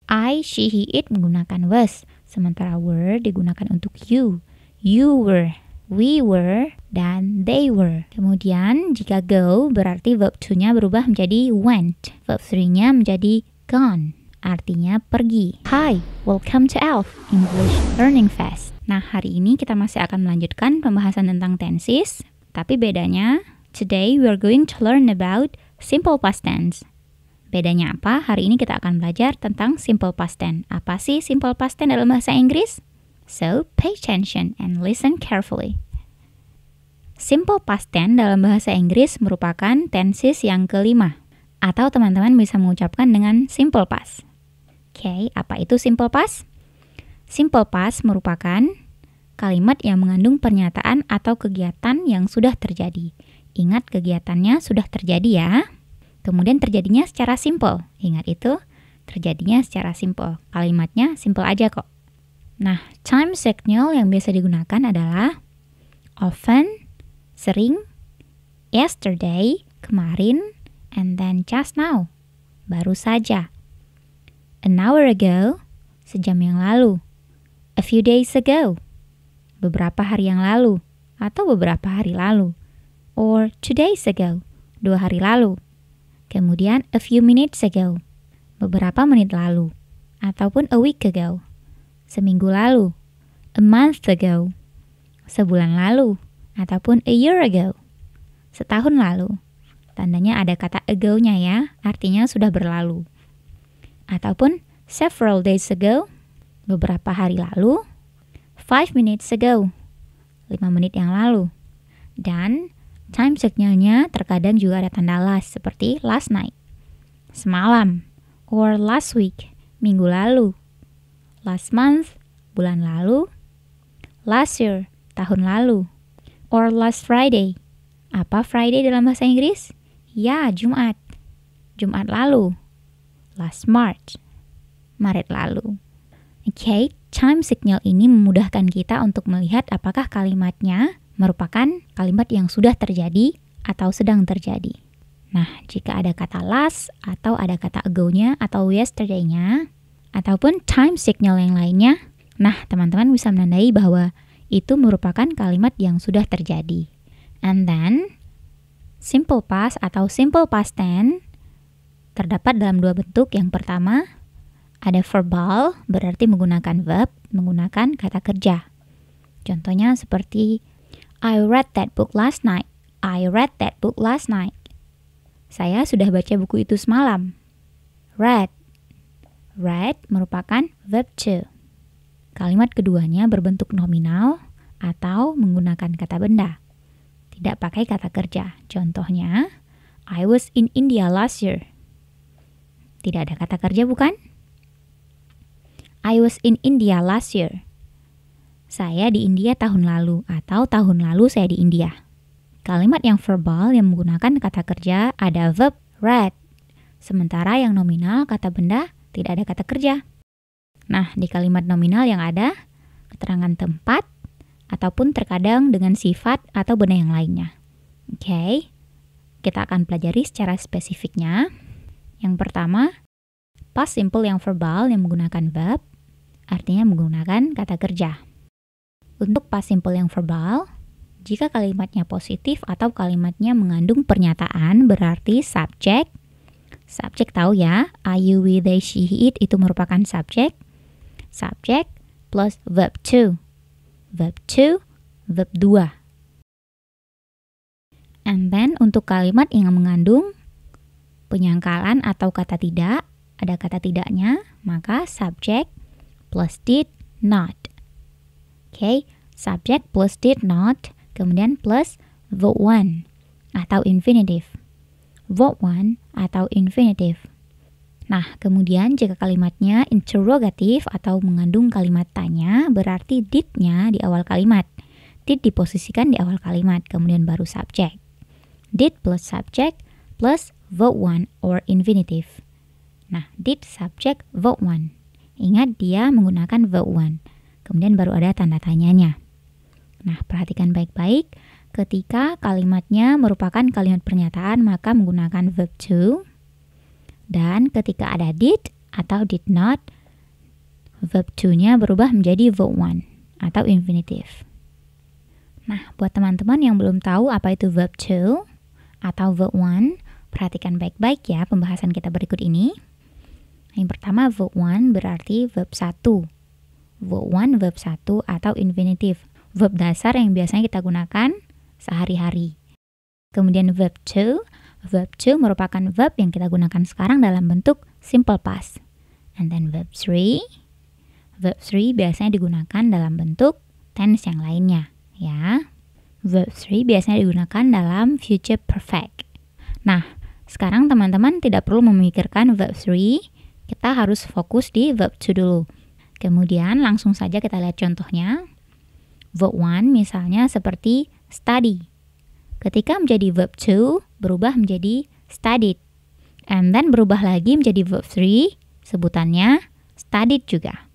I, she, he, it menggunakan was. Sementara were digunakan untuk you. You were, we were, dan they were. Kemudian jika go berarti verb to-nya berubah menjadi went. Verb 3-nya menjadi gone. Artinya pergi. Hi, welcome to ELF English Learning Fest. Nah, hari ini kita masih akan melanjutkan pembahasan tentang tenses. Tapi bedanya, today we are going to learn about simple past tense. Bedanya apa? Hari ini kita akan belajar tentang simple past tense. Apa sih simple past tense dalam bahasa Inggris? So, pay attention and listen carefully. Simple past tense dalam bahasa Inggris merupakan tenses yang kelima. Atau teman-teman bisa mengucapkan dengan simple past. Oke, apa itu simple past? Simple past merupakan kalimat yang mengandung pernyataan atau kegiatan yang sudah terjadi. Ingat, kegiatannya sudah terjadi ya. Kemudian terjadinya secara simple. Ingat itu, terjadinya secara simple. Kalimatnya simple aja kok. Nah, time signal yang biasa digunakan adalah often, sering, yesterday, kemarin, and then just now, baru saja. An hour ago, sejam yang lalu. A few days ago, beberapa hari yang lalu, atau beberapa hari lalu. Or 2 days ago, 2 hari lalu. Kemudian a few minutes ago, beberapa menit lalu. Ataupun a week ago, seminggu lalu. A month ago, sebulan lalu. Ataupun a year ago, setahun lalu. Tandanya ada kata ago-nya ya, artinya sudah berlalu. Ataupun several days ago, beberapa hari lalu. 5 minutes ago, 5 menit yang lalu. Dan time signalnya terkadang juga ada tanda last, seperti last night, semalam. Or last week, minggu lalu. Last month, bulan lalu. Last year, tahun lalu. Or last Friday. Apa Friday dalam bahasa Inggris? Ya, Jumat. Jumat lalu. Last March. Maret lalu. Oke, time signal ini memudahkan kita untuk melihat apakah kalimatnya merupakan kalimat yang sudah terjadi atau sedang terjadi. Nah, jika ada kata last atau ada kata ago-nya atau yesterday-nya ataupun time signal yang lainnya, nah teman-teman bisa menandai bahwa itu merupakan kalimat yang sudah terjadi. And then, simple past atau simple past tense terdapat dalam dua bentuk. Yang pertama, ada verbal, berarti menggunakan verb, menggunakan kata kerja. Contohnya seperti, I read that book last night. I read that book last night. Saya sudah baca buku itu semalam. Read. Read merupakan verb to. Kalimat keduanya berbentuk nominal atau menggunakan kata benda. Tidak pakai kata kerja. Contohnya, I was in India last year. Tidak ada kata kerja bukan? I was in India last year. Saya di India tahun lalu atau tahun lalu saya di India. Kalimat yang verbal yang menggunakan kata kerja ada verb read. Sementara yang nominal kata benda tidak ada kata kerja. Nah, di kalimat nominal yang ada keterangan tempat ataupun terkadang dengan sifat atau benda yang lainnya. Oke, kita akan pelajari secara spesifiknya. Yang pertama, past simple yang verbal yang menggunakan verb, artinya menggunakan kata kerja. Untuk past simple yang verbal, jika kalimatnya positif atau kalimatnya mengandung pernyataan, berarti subjek. Subjek tahu ya, I, you, we, they, she, he, it itu merupakan subjek. Subjek plus verb to. Verb to, verb 2. And then untuk kalimat yang mengandung penyangkalan atau kata tidak, ada kata tidaknya, maka subject plus did not. Oke, subject plus did not, kemudian plus verb 1 atau infinitive. Verb 1 atau infinitive. Nah, kemudian jika kalimatnya interrogatif atau mengandung kalimat tanya, berarti did-nya di awal kalimat. Did diposisikan di awal kalimat, kemudian baru subject. Did plus subject plus verb 1 or infinitive. Nah, did subject verb 1. Ingat dia menggunakan verb 1. Kemudian baru ada tanda tanyanya. Nah, perhatikan baik-baik. Ketika kalimatnya merupakan kalimat pernyataan, maka menggunakan verb to. Dan ketika ada did atau did not, verb to-nya berubah menjadi verb one atau infinitive. Nah, buat teman-teman yang belum tahu apa itu verb to atau verb one, perhatikan baik-baik ya pembahasan kita berikut ini. Yang pertama, verb one berarti verb 1. Verb one, verb 1 atau infinitive. Verb dasar yang biasanya kita gunakan sehari-hari. Kemudian verb 2. Verb 2 merupakan verb yang kita gunakan sekarang dalam bentuk simple past. And then verb 3. Verb 3 biasanya digunakan dalam bentuk tense yang lainnya, ya. Verb 3 biasanya digunakan dalam future perfect. Nah, sekarang teman-teman tidak perlu memikirkan verb 3, kita harus fokus di verb 2 dulu. Kemudian langsung saja kita lihat contohnya. Verb 1 misalnya seperti study. Ketika menjadi verb 2, berubah menjadi studied. And then berubah lagi menjadi verb 3, sebutannya studied juga.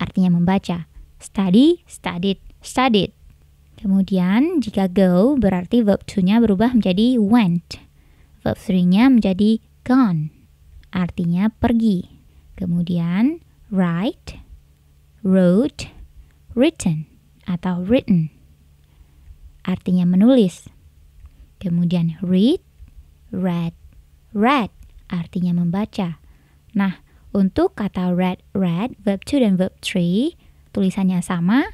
Artinya membaca. Study, studied, studied. Kemudian jika go berarti verb 2-nya berubah menjadi went. Verb 3-nya menjadi gone. Artinya pergi. Kemudian write, wrote, written atau written. Artinya menulis. Kemudian read, read, read. Artinya membaca. Nah, untuk kata read, read, verb 2 dan verb 3, tulisannya sama,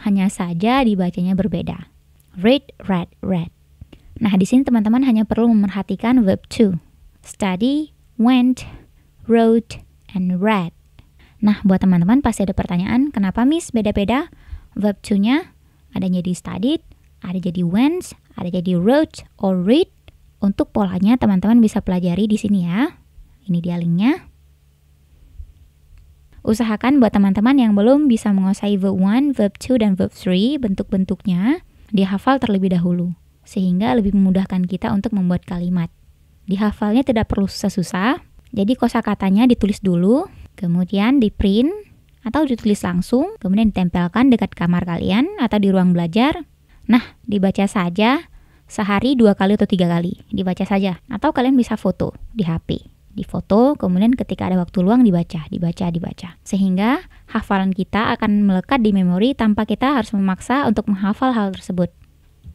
hanya saja dibacanya berbeda. Read, read, read. Nah, di sini teman-teman hanya perlu memerhatikan verb 2. Study, went, wrote, and read. Nah, buat teman-teman pasti ada pertanyaan, kenapa Miss beda-beda? Verb 2-nya ada jadi studied, ada jadi went, ada jadi wrote, or read. Untuk polanya teman-teman bisa pelajari di sini ya. Ini dia linknya. Usahakan buat teman-teman yang belum bisa menguasai verb 1, verb 2, dan verb 3, bentuk-bentuknya dihafal terlebih dahulu. Sehingga lebih memudahkan kita untuk membuat kalimat. Dihafalnya tidak perlu susah-susah, jadi kosakatanya ditulis dulu, kemudian di print, atau ditulis langsung, kemudian ditempelkan dekat kamar kalian atau di ruang belajar. Nah, dibaca saja sehari 2 kali atau 3 kali. Dibaca saja. Atau kalian bisa foto di HP. Difoto, kemudian ketika ada waktu luang dibaca. Sehingga hafalan kita akan melekat di memori tanpa kita harus memaksa untuk menghafal hal tersebut.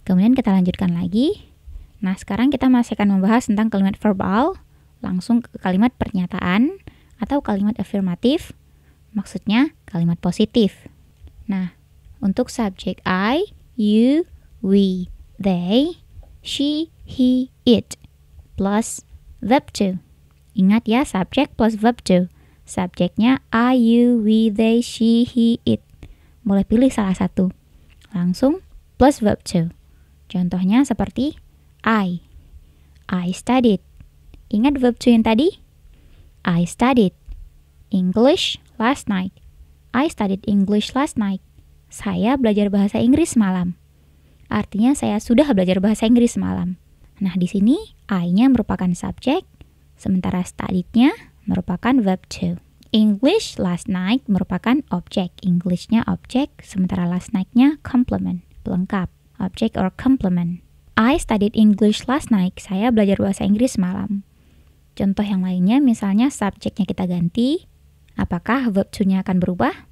Kemudian kita lanjutkan lagi. Nah, sekarang kita masih akan membahas tentang kalimat verbal. Langsung ke kalimat pernyataan atau kalimat afirmatif. Maksudnya kalimat positif. Nah, untuk subjek I, you, we, they, she, he, it, plus verb to. Ingat ya, subjek plus verb to. Subjeknya I, you, we, they, she, he, it. Boleh pilih salah satu. Langsung plus verb to. Contohnya seperti I studied. Ingat verb to yang tadi? I studied English last night. I studied English last night. Saya belajar bahasa Inggris semalam. Artinya saya sudah belajar bahasa Inggris semalam. Nah, di sini I-nya merupakan subjek, sementara studied-nya merupakan verb to. English last night merupakan objek. English-nya objek, sementara last night-nya complement, pelengkap. Object or complement. I studied English last night. Saya belajar bahasa Inggris semalam. Contoh yang lainnya, misalnya subjeknya kita ganti. Apakah verb to-nya akan berubah?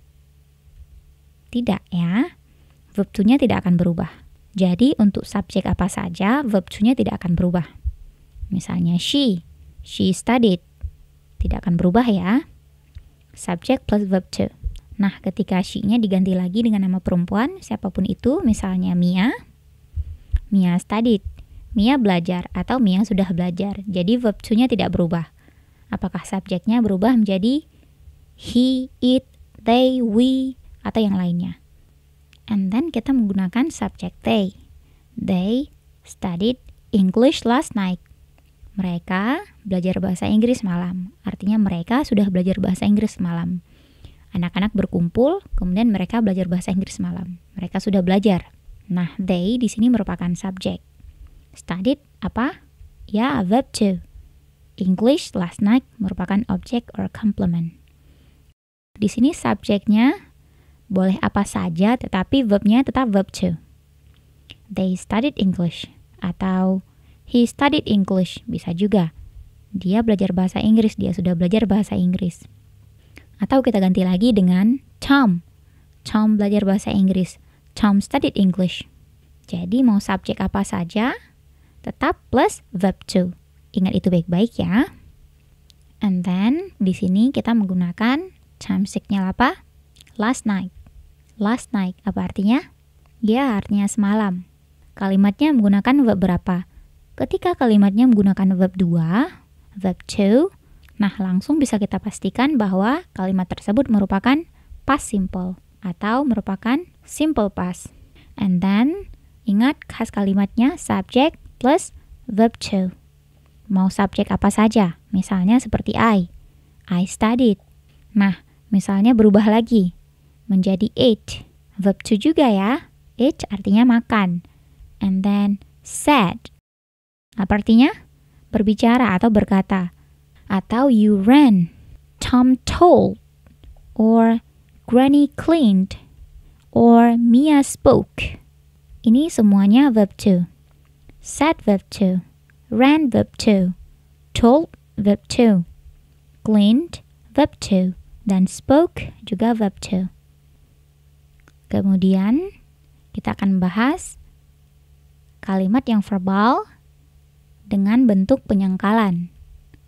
Tidak ya. Verb to-nya tidak akan berubah. Jadi untuk subjek apa saja, verb to-nya tidak akan berubah. Misalnya she studied. Tidak akan berubah ya. Subjek plus verb to. Nah, ketika she-nya diganti lagi dengan nama perempuan, siapapun itu, misalnya Mia studied. Mia belajar atau Mia sudah belajar. Jadi verb to-nya tidak berubah. Apakah subjeknya berubah menjadi he, it, they, we, atau yang lainnya. And then kita menggunakan subjek they. They studied English last night. Mereka belajar bahasa Inggris malam. Artinya mereka sudah belajar bahasa Inggris malam. Anak-anak berkumpul, kemudian mereka belajar bahasa Inggris malam. Mereka sudah belajar. Nah, they di sini merupakan subjek. Studied apa? Ya, verb to. English last night merupakan objek or complement. Di sini subjeknya boleh apa saja, tetapi verbnya tetap verb to. They studied English. Atau he studied English. Bisa juga. Dia belajar bahasa Inggris. Dia sudah belajar bahasa Inggris. Atau kita ganti lagi dengan Tom. Tom belajar bahasa Inggris. Tom studied English. Jadi mau subjek apa saja, tetap plus verb to. Ingat itu baik-baik ya. And then di sini kita menggunakan time signal apa? Last night. Last night apa artinya? Ya, artinya semalam. Kalimatnya menggunakan verb berapa? Ketika kalimatnya menggunakan verb 2, verb to, nah langsung bisa kita pastikan bahwa kalimat tersebut merupakan past simple atau merupakan simple past. And then, ingat khas kalimatnya subject plus verb to. Mau subjek apa saja, misalnya seperti I studied. Nah, misalnya berubah lagi, menjadi ate, verb to juga ya. Ate artinya makan. And then, said. Apa artinya? Berbicara atau berkata. Atau you ran, Tom told, or Granny cleaned, or Mia spoke. Ini semuanya verb to. Said verb to, ran verb to, told verb to, cleaned verb to, dan spoke juga verb to. Kemudian kita akan bahas kalimat yang verbal dengan bentuk penyangkalan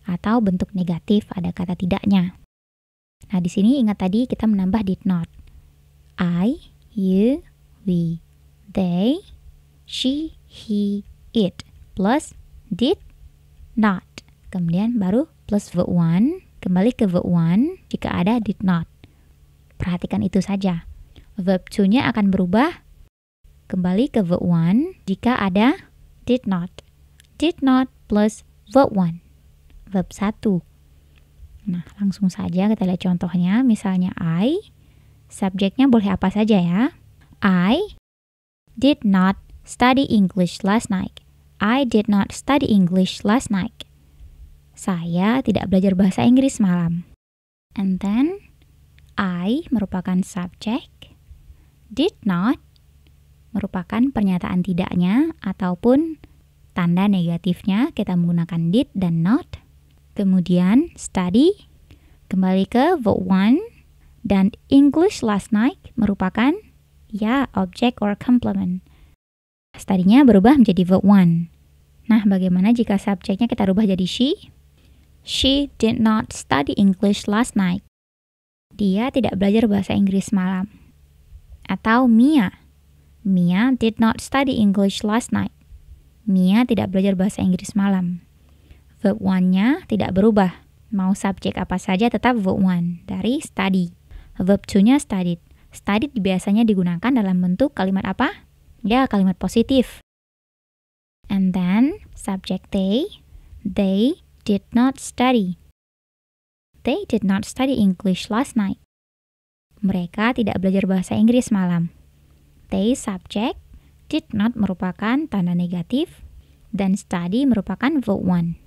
atau bentuk negatif, ada kata tidaknya. Nah, di sini ingat tadi kita menambah did not. I, you, we, they, she, he, it, plus did not. Kemudian baru plus verb one, kembali ke verb one jika ada did not. Perhatikan itu saja. Verb to-nya akan berubah kembali ke verb one jika ada did not. Did not plus verb 1. Verb 1. Nah, langsung saja kita lihat contohnya. Misalnya I, subjeknya boleh apa saja ya. I did not study English last night. I did not study English last night. Saya tidak belajar bahasa Inggris malam. And then, I merupakan subjek. Did not merupakan pernyataan tidaknya ataupun tanda negatifnya, kita menggunakan did dan not. Kemudian study, kembali ke verb 1, dan English last night merupakan ya object or complement. Study-nya berubah menjadi verb 1. Nah, bagaimana jika subjeknya kita rubah jadi she? She did not study English last night. Dia tidak belajar bahasa Inggris malam. Atau Mia. Mia did not study English last night. Mia tidak belajar bahasa Inggris malam. Verb 1-nya tidak berubah. Mau subjek apa saja tetap verb 1 dari study. Verb 2-nya studied. Studied biasanya digunakan dalam bentuk kalimat apa? Ya, kalimat positif. And then, subject they did not study. They did not study English last night. Mereka tidak belajar bahasa Inggris malam. They subject, did not merupakan tanda negatif, dan study merupakan verb 1.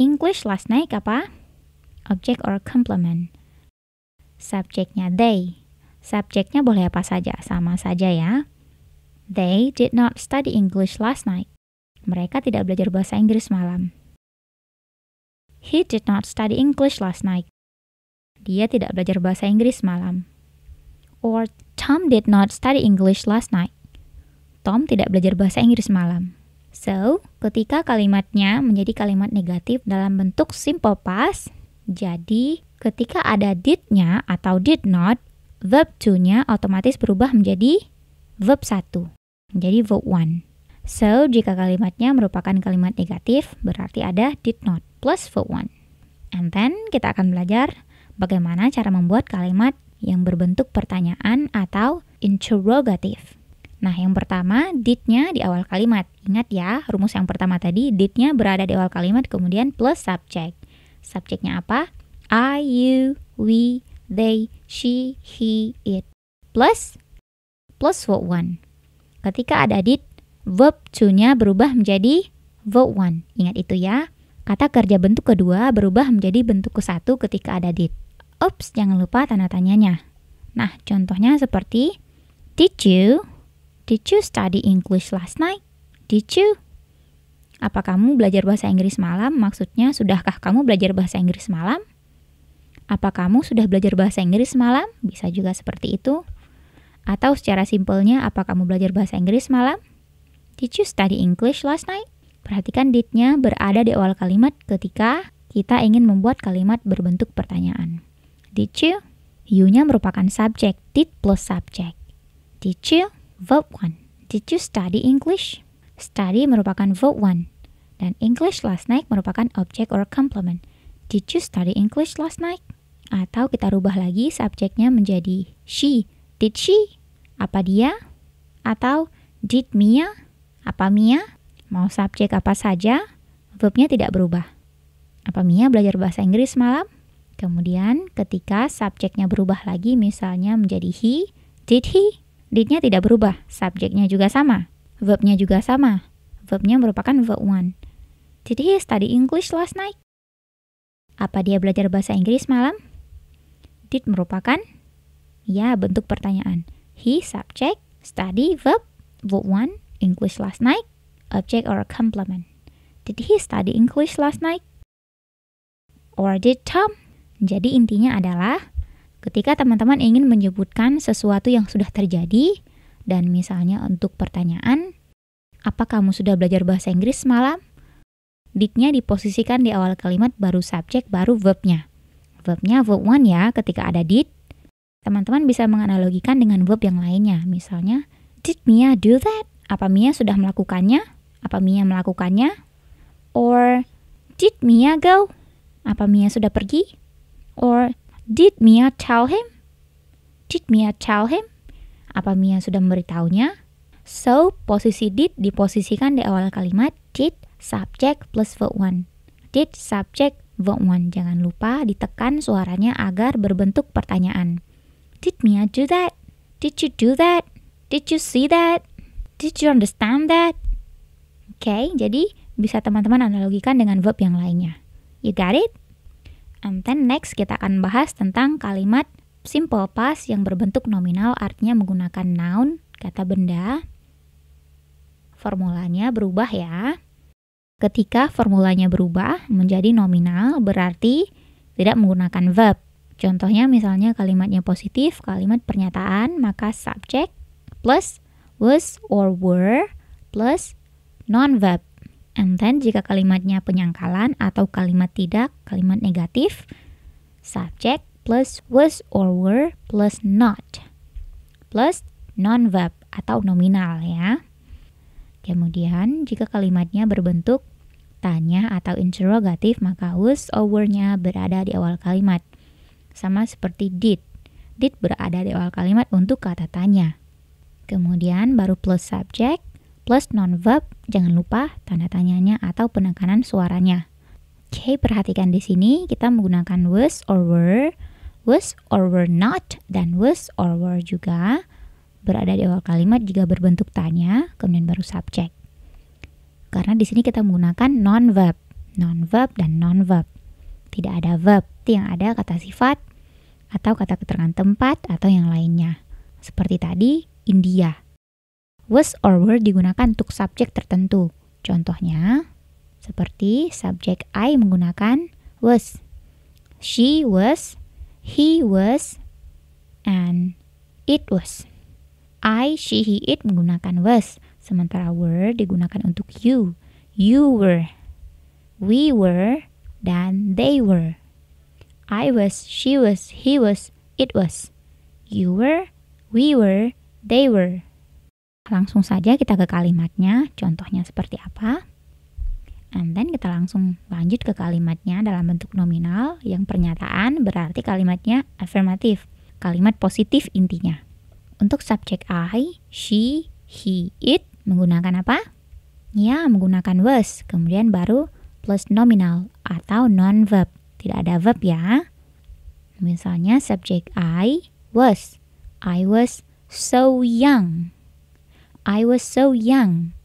English last night apa? Object or complement. Subjeknya they. Subjeknya boleh apa saja, sama saja ya. They did not study English last night. Mereka tidak belajar bahasa Inggris malam. He did not study English last night. Dia tidak belajar bahasa Inggris malam. Or Tom did not study English last night. Tom tidak belajar bahasa Inggris malam. So, ketika kalimatnya menjadi kalimat negatif dalam bentuk simple past, jadi ketika ada did-nya atau did not, verb to-nya otomatis berubah menjadi verb 1, menjadi verb 1. So, jika kalimatnya merupakan kalimat negatif, berarti ada did not plus verb 1. And then, kita akan belajar bagaimana cara membuat kalimat yang berbentuk pertanyaan atau interrogative. Nah, yang pertama, did-nya di awal kalimat. Ingat ya, rumus yang pertama tadi, did-nya berada di awal kalimat, kemudian plus subject. Subjeknya apa? I, you, we, they, she, he, it. Plus verb 1. Ketika ada did, verb to-nya berubah menjadi verb 1. Ingat itu ya. Kata kerja bentuk kedua berubah menjadi bentuk ke-1 ketika ada did. Ups, jangan lupa tanda tanyanya. Nah, contohnya seperti, Did you study English last night? Did you? Apa kamu belajar bahasa Inggris malam? Maksudnya, sudahkah kamu belajar bahasa Inggris malam? Apa kamu sudah belajar bahasa Inggris semalam? Bisa juga seperti itu. Atau secara simpelnya, apa kamu belajar bahasa Inggris semalam? Did you study English last night? Perhatikan did-nya berada di awal kalimat ketika kita ingin membuat kalimat berbentuk pertanyaan. Did you? You-nya merupakan subjek, did plus subjek. Did you? Verb 1. Did you study English? Study merupakan verb 1. Dan English last night merupakan objek or complement. Did you study English last night? Atau kita rubah lagi subjeknya menjadi she. Did she? Apa dia? Atau did Mia? Apa Mia? Mau subjek apa saja, verbnya tidak berubah. Apa Mia belajar bahasa Inggris malam? Kemudian ketika subjeknya berubah lagi, misalnya menjadi he, did he? Did-nya tidak berubah, subjeknya juga sama. Verbnya juga sama. Verbnya merupakan verb 1. Did he study English last night? Apa dia belajar bahasa Inggris malam? Did merupakan bentuk pertanyaan. He subject, study verb 1, English last night, object or complement. Did he study English last night? Or did Tom? Jadi intinya adalah ketika teman-teman ingin menyebutkan sesuatu yang sudah terjadi dan misalnya untuk pertanyaan, apa kamu sudah belajar bahasa Inggris semalam? Did-nya diposisikan di awal kalimat baru subjek baru verbnya. Verbnya verb 1 ya ketika ada did. Teman-teman bisa menganalogikan dengan verb yang lainnya. Misalnya, did Mia do that? Apa Mia sudah melakukannya? Apa Mia melakukannya? Or, did Mia go? Apa Mia sudah pergi? Or, did Mia tell him? Did Mia tell him? Apa Mia sudah memberitahunya? So, posisi did diposisikan di awal kalimat did subject plus verb 1. Did subject verb 1. Jangan lupa ditekan suaranya agar berbentuk pertanyaan. Did Mia do that? Did you do that? Did you see that? Did you understand that? Oke, jadi bisa teman-teman analogikan dengan verb yang lainnya. You got it? And then next kita akan bahas tentang kalimat simple past yang berbentuk nominal, artinya menggunakan noun, kata benda. Formulanya berubah ya. Ketika formulanya berubah menjadi nominal berarti tidak menggunakan verb. Contohnya misalnya kalimatnya positif, kalimat pernyataan, maka subject plus was or were plus non-verb. And then jika kalimatnya penyangkalan atau kalimat tidak, kalimat negatif, subject plus was or were plus not plus non-verb atau nominal ya. Kemudian jika kalimatnya berbentuk tanya atau interrogatif, maka was or were-nya berada di awal kalimat. Sama seperti did. Did berada di awal kalimat untuk kata tanya. Kemudian baru plus subject, plus non-verb, jangan lupa tanda tanyanya atau penekanan suaranya. Oke, perhatikan di sini kita menggunakan was or were not, dan was or were juga berada di awal kalimat jika berbentuk tanya, kemudian baru subject. Karena di sini kita menggunakan non-verb dan non-verb. Tidak ada verb, yang ada kata sifat atau kata keterangan tempat atau yang lainnya. Seperti tadi, India. Was or were digunakan untuk subjek tertentu. Contohnya, seperti subjek I menggunakan was. She was, he was, and it was. I, she, he, it menggunakan was. Sementara were digunakan untuk you. You were, we were, dan they were. I was, she was, he was, it was. You were, we were, they were. Langsung saja kita ke kalimatnya, contohnya seperti apa. And then kita langsung lanjut ke kalimatnya dalam bentuk nominal, yang pernyataan berarti kalimatnya afirmatif. Kalimat positif intinya. Untuk subjek I, she, he, it menggunakan apa? Ya, menggunakan was. Kemudian baru plus nominal atau non-verb. Tidak ada verb ya. Misalnya subjek I was. I was so young. I was so young.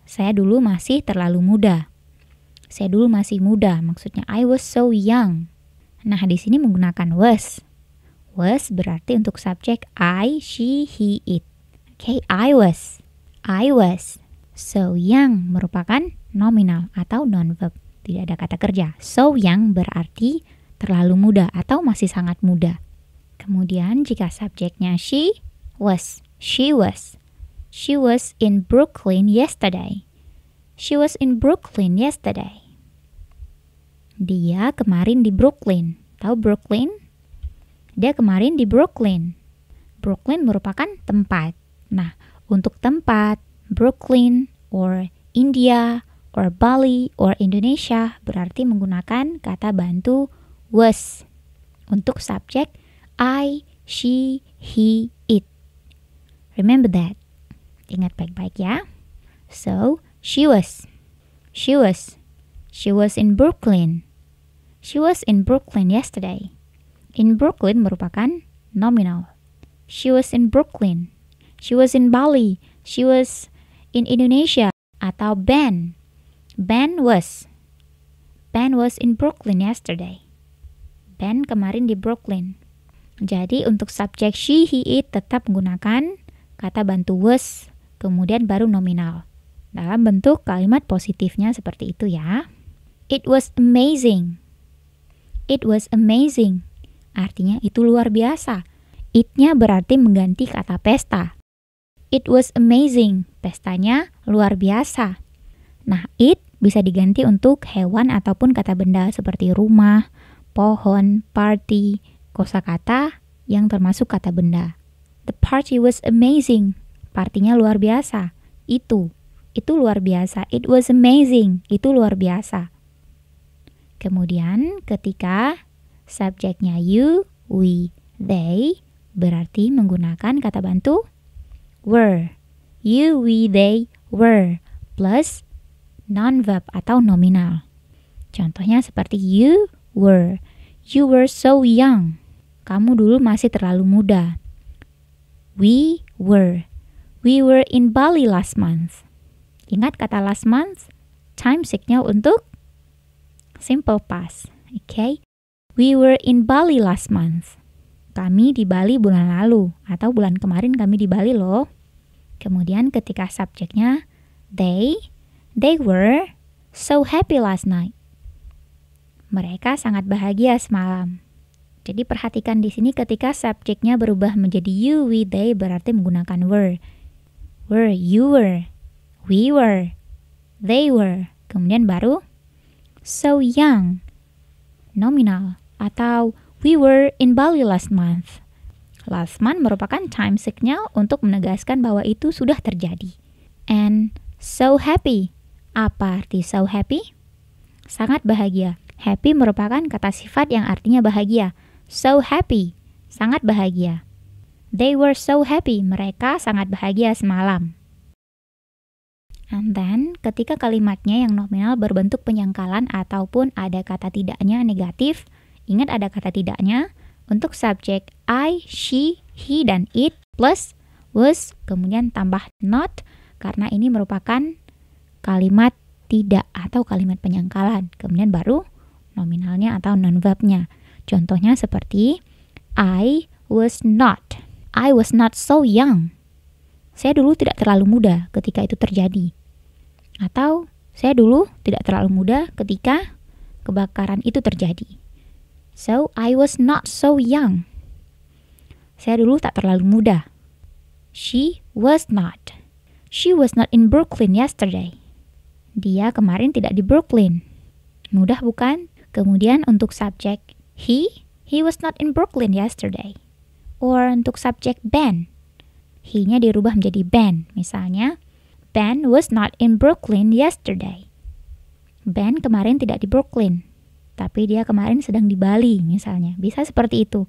Saya dulu masih terlalu muda. Saya dulu masih muda. Maksudnya I was so young. Nah, di sini menggunakan was. Was berarti untuk subjek I, she, he, it. Okay, I was. So young merupakan nominal atau non-verb. Tidak ada kata kerja. So young berarti terlalu muda atau masih sangat muda. Kemudian jika subjeknya she was in Brooklyn yesterday. She was in Brooklyn yesterday. Dia kemarin di Brooklyn. Tahu Brooklyn? Dia kemarin di Brooklyn. Brooklyn merupakan tempat. Nah, untuk tempat, Brooklyn, or India, or Bali, or Indonesia berarti menggunakan kata bantu was. Untuk subjek I, she, he, it. Remember that. Ingat baik-baik ya. So, she was in Brooklyn. She was in Brooklyn yesterday. In Brooklyn merupakan nominal. She was in Brooklyn. She was in Bali. She was in Indonesia. Atau Ben was in Brooklyn yesterday. Ben kemarin di Brooklyn. Jadi untuk subjek she, he, it tetap menggunakan kata bantu was, kemudian baru nominal. Dalam bentuk kalimat positifnya seperti itu ya. It was amazing. It was amazing. Artinya itu luar biasa. It-nya berarti mengganti kata pesta. It was amazing. Pestanya luar biasa. Nah, it bisa diganti untuk hewan ataupun kata benda seperti rumah, pohon, party, kosakata yang termasuk kata benda. The party was amazing. Partinya luar biasa. Itu luar biasa. It was amazing. Itu luar biasa. Kemudian ketika subjeknya you, we, they berarti menggunakan kata bantu were. You, we, they, were plus non-verb atau nominal. Contohnya seperti you were. You were so young. Kamu dulu masih terlalu muda. We were. We were in Bali last month. Ingat kata last month? Time sign-nya untuk simple past. Okay? We were in Bali last month. Kami di Bali bulan lalu. Atau bulan kemarin kami di Bali loh. Kemudian ketika subjeknya they were so happy last night. Mereka sangat bahagia semalam. Jadi perhatikan di sini ketika subjeknya berubah menjadi you, we, they berarti menggunakan were. Were, you were, we were, they were. Kemudian baru so young, nominal. Atau we were in Bali last month. Last month merupakan time signal untuk menegaskan bahwa itu sudah terjadi. And so happy. Apa arti so happy? Sangat bahagia. Happy merupakan kata sifat yang artinya bahagia. So happy. Sangat bahagia. They were so happy. Mereka sangat bahagia semalam. And then, ketika kalimatnya yang nominal berbentuk penyangkalan ataupun ada kata tidaknya negatif, ingat ada kata tidaknya untuk subjek I, she, he, dan it plus was, kemudian tambah not, karena ini merupakan kalimat tidak atau kalimat penyangkalan. Kemudian baru nominalnya atau non-verbnya. Contohnya seperti I was not so young. Saya dulu tidak terlalu muda ketika itu terjadi. Atau saya dulu tidak terlalu muda ketika kebakaran itu terjadi. So, I was not so young. Saya dulu tak terlalu muda. She was not. She was not in Brooklyn yesterday. Dia kemarin tidak di Brooklyn. Mudah bukan? Kemudian untuk subjek he was not in Brooklyn yesterday. Or untuk subjek Ben, he-nya dirubah menjadi Ben. Misalnya, Ben was not in Brooklyn yesterday. Ben kemarin tidak di Brooklyn, tapi dia kemarin sedang di Bali misalnya. Bisa seperti itu.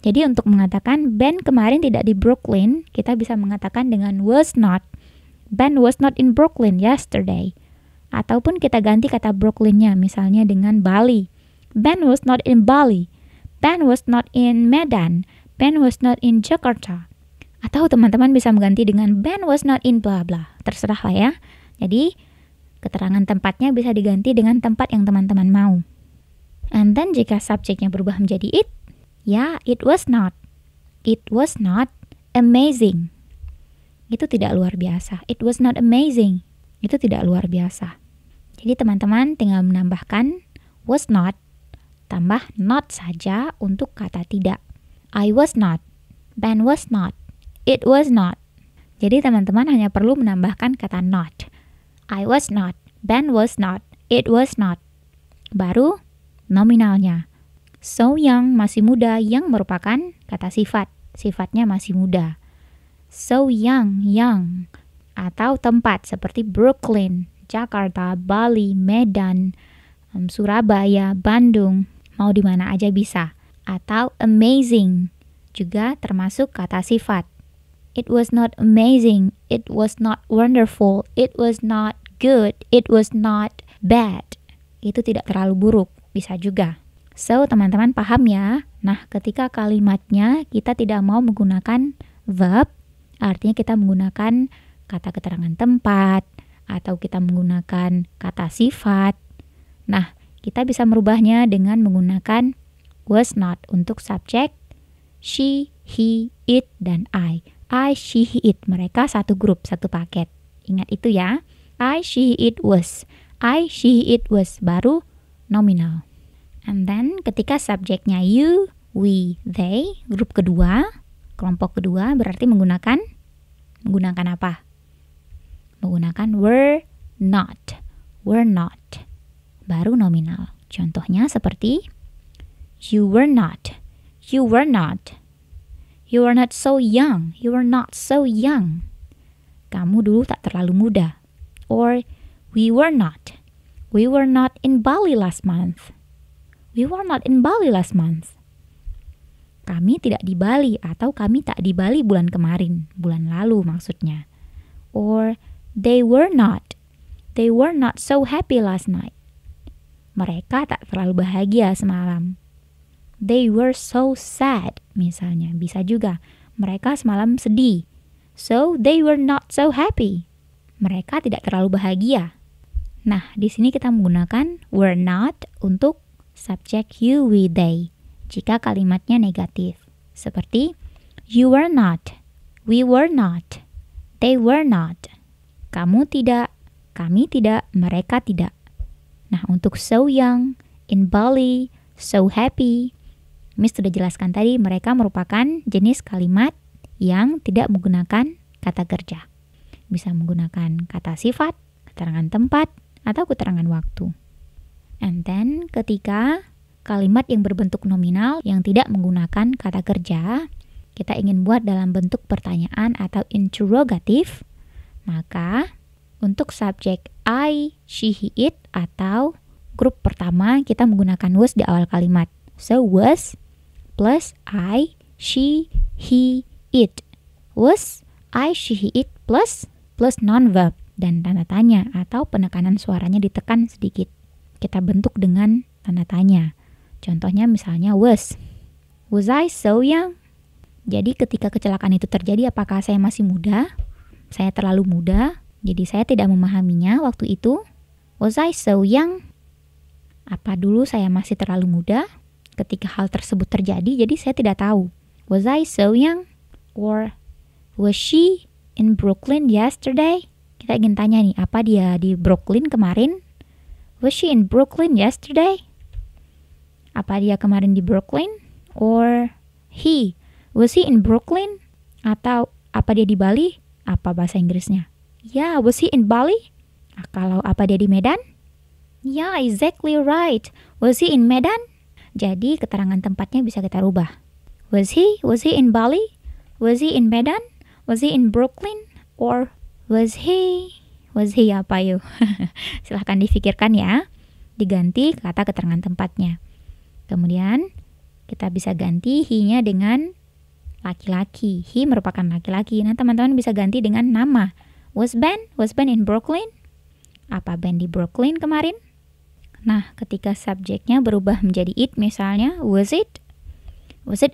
Jadi untuk mengatakan Ben kemarin tidak di Brooklyn, kita bisa mengatakan dengan was not. Ben was not in Brooklyn yesterday. Ataupun kita ganti kata Brooklyn-nya misalnya dengan Bali. Ben was not in Bali. Ben was not in Medan. Ben was not in Jakarta. Atau teman-teman bisa mengganti dengan Ben was not in bla bla. Terserah lah ya. Jadi keterangan tempatnya bisa diganti dengan tempat yang teman-teman mau. And then jika subjeknya berubah menjadi it, ya it was not. It was not amazing. Itu tidak luar biasa. It was not amazing. Itu tidak luar biasa. Jadi teman-teman tinggal menambahkan was not tambah not saja untuk kata tidak. I was not, Ben was not, it was not. Jadi teman-teman hanya perlu menambahkan kata not. I was not, Ben was not, it was not. Baru nominalnya. So young, masih muda, yang merupakan kata sifat. Sifatnya masih muda. So young, young. Atau tempat seperti Brooklyn, Jakarta, Bali, Medan, Surabaya, Bandung. Mau di mana aja bisa. Atau amazing. Juga termasuk kata sifat. It was not amazing, it was not wonderful, it was not good, it was not bad. Itu tidak terlalu buruk, bisa juga. So, teman-teman paham ya? Nah, ketika kalimatnya kita tidak mau menggunakan verb, artinya kita menggunakan kata keterangan tempat, atau kita menggunakan kata sifat. Nah, kita bisa merubahnya dengan menggunakan was not untuk subjek, she, he, it, dan I. I, she, he, it. Mereka satu grup, satu paket. Ingat itu ya. I, she, he, it was. I, she, he, it was. Baru nominal. And then ketika subjeknya you, we, they, grup kedua, kelompok kedua berarti menggunakan apa? Menggunakan were not. Were not. Baru nominal. Contohnya seperti you were not. You were not. You are not so young. You are not so young. Kamu dulu tak terlalu muda. Or, we were not. We were not in Bali last month. We were not in Bali last month. Kami tidak di Bali atau kami tak di Bali bulan kemarin. Bulan lalu maksudnya. Or, they were not. They were not so happy last night. Mereka tak terlalu bahagia semalam. They were so sad, misalnya. Bisa juga. Mereka semalam sedih. So, they were not so happy. Mereka tidak terlalu bahagia. Nah, di sini kita menggunakan were not untuk subjek you, we, they. Jika kalimatnya negatif. Seperti, you were not. We were not. They were not. Kamu tidak. Kami tidak. Mereka tidak. Nah, untuk so young, in Bali, so happy, Miss sudah jelaskan tadi, mereka merupakan jenis kalimat yang tidak menggunakan kata kerja. Bisa menggunakan kata sifat, keterangan tempat, atau keterangan waktu. And then, ketika kalimat yang berbentuk nominal yang tidak menggunakan kata kerja, kita ingin buat dalam bentuk pertanyaan atau interrogatif, maka untuk subjek I, she, he, it, atau grup pertama kita menggunakan was di awal kalimat. So, was plus I, she, he, it. Was, I, she, he, it plus non-verb dan tanda tanya atau penekanan suaranya ditekan sedikit. Kita bentuk dengan tanda tanya. Contohnya misalnya was I so young? Jadi ketika kecelakaan itu terjadi, apakah saya masih muda? Saya terlalu muda, jadi saya tidak memahaminya waktu itu. Was I so young? Apa dulu saya masih terlalu muda? Ketika hal tersebut terjadi, jadi saya tidak tahu. Was I so young? Or, was she in Brooklyn yesterday? Kita ingin tanya nih, apa dia di Brooklyn kemarin? Was she in Brooklyn yesterday? Apa dia kemarin di Brooklyn? Or, was he in Brooklyn? Atau, apa dia di Bali? Apa bahasa Inggrisnya? Yeah, was he in Bali? Kalau apa dia di Medan? Yeah, exactly right. Was he in Medan? Jadi keterangan tempatnya bisa kita rubah. Was he in Bali? Was he in Medan? Was he in Brooklyn? Or was he apa yuk? Silahkan difikirkan ya. Diganti kata keterangan tempatnya. Kemudian kita bisa ganti he-nya dengan laki-laki. He merupakan laki-laki. Nah, teman-teman bisa ganti dengan nama. Was Ben in Brooklyn? Apa Ben di Brooklyn kemarin? Nah, ketika subjeknya berubah menjadi it misalnya, was it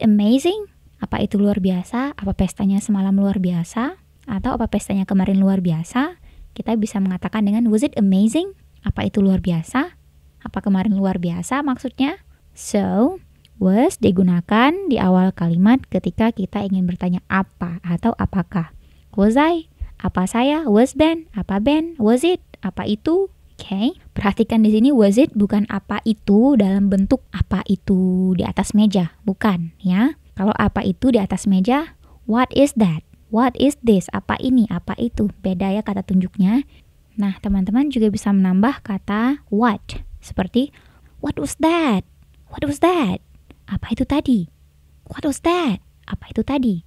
amazing? Apa itu luar biasa? Apa pestanya semalam luar biasa? Atau apa pestanya kemarin luar biasa? Kita bisa mengatakan dengan was it amazing? Apa itu luar biasa? Apa kemarin luar biasa maksudnya? So, was digunakan di awal kalimat ketika kita ingin bertanya apa atau apakah. Was I? Apa saya? Was Ben? Apa Ben? Was it? Apa itu? Okay. Perhatikan di sini was it bukan apa itu dalam bentuk apa itu di atas meja, bukan ya. Kalau apa itu di atas meja, what is that? What is this? Apa ini? Apa itu? Beda ya kata tunjuknya. Nah, teman-teman juga bisa menambah kata what. Seperti what was that? What was that? Apa itu tadi? What was that? Apa itu tadi?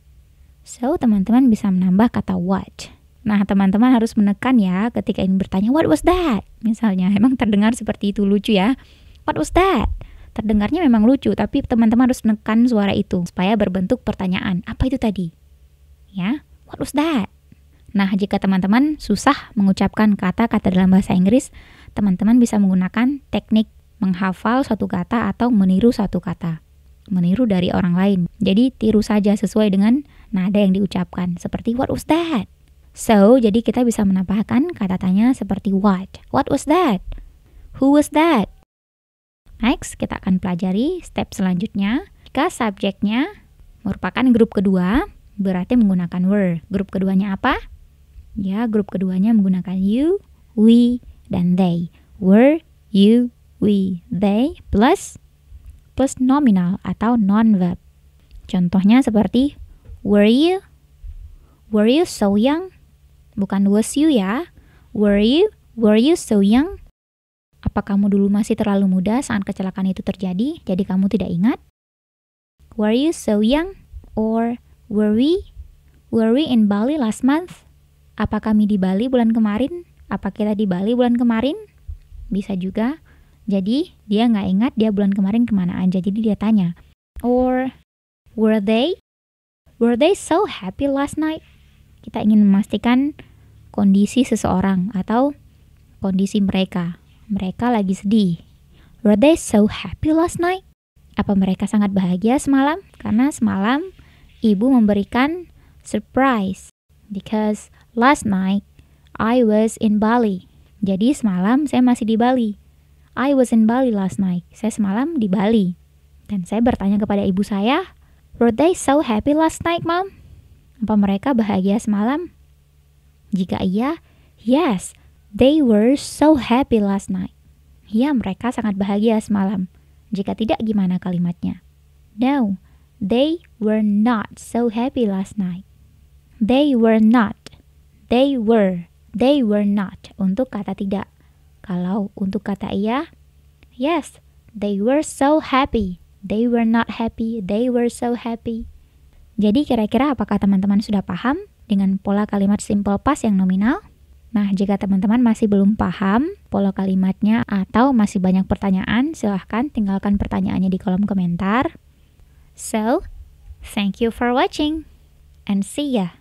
So, teman-teman bisa menambah kata what. Nah, teman-teman harus menekan ya ketika ingin bertanya, what was that? Misalnya, emang terdengar seperti itu, lucu ya. What was that? Terdengarnya memang lucu, tapi teman-teman harus menekan suara itu supaya berbentuk pertanyaan. Apa itu tadi? Ya, what was that? Nah, jika teman-teman susah mengucapkan kata-kata dalam bahasa Inggris, teman-teman bisa menggunakan teknik menghafal suatu kata atau meniru suatu kata. Meniru dari orang lain. Jadi, tiru saja sesuai dengan nada yang diucapkan. Seperti, what was that? So, jadi kita bisa menambahkan kata tanya seperti what. What was that? Who was that? Next, kita akan pelajari step selanjutnya. Jika subjeknya merupakan grup kedua, berarti menggunakan were. Grup keduanya apa? Ya, grup keduanya menggunakan you, we, dan they. Were, you, we, they, plus nominal atau non-verb. Contohnya seperti, were you so young? Bukan was you ya. Were you so young? Apa kamu dulu masih terlalu muda saat kecelakaan itu terjadi, jadi kamu tidak ingat? Were you so young? Or were we in Bali last month? Apa kami di Bali bulan kemarin? Apa kita di Bali bulan kemarin? Bisa juga. Jadi, dia nggak ingat dia bulan kemarin kemana aja, jadi dia tanya. Or, were they so happy last night? Kita ingin memastikan kondisi seseorang atau kondisi mereka. Mereka lagi sedih. Were they so happy last night? Apa mereka sangat bahagia semalam? Karena semalam ibu memberikan surprise. Because last night I was in Bali. Jadi semalam saya masih di Bali. I was in Bali last night. Saya semalam di Bali. Dan saya bertanya kepada ibu saya, were they so happy last night, Mom? Apa mereka bahagia semalam? Jika iya, yes, they were so happy last night. Ya, mereka sangat bahagia semalam. Jika tidak, gimana kalimatnya? No, they were not so happy last night. They were not. They were not. Untuk kata tidak. Kalau untuk kata iya, yes, they were so happy. They were not happy. They were so happy. Jadi kira-kira apakah teman-teman sudah paham dengan pola kalimat simple past yang nominal? Nah, jika teman-teman masih belum paham pola kalimatnya atau masih banyak pertanyaan, silahkan tinggalkan pertanyaannya di kolom komentar. So, thank you for watching and see ya!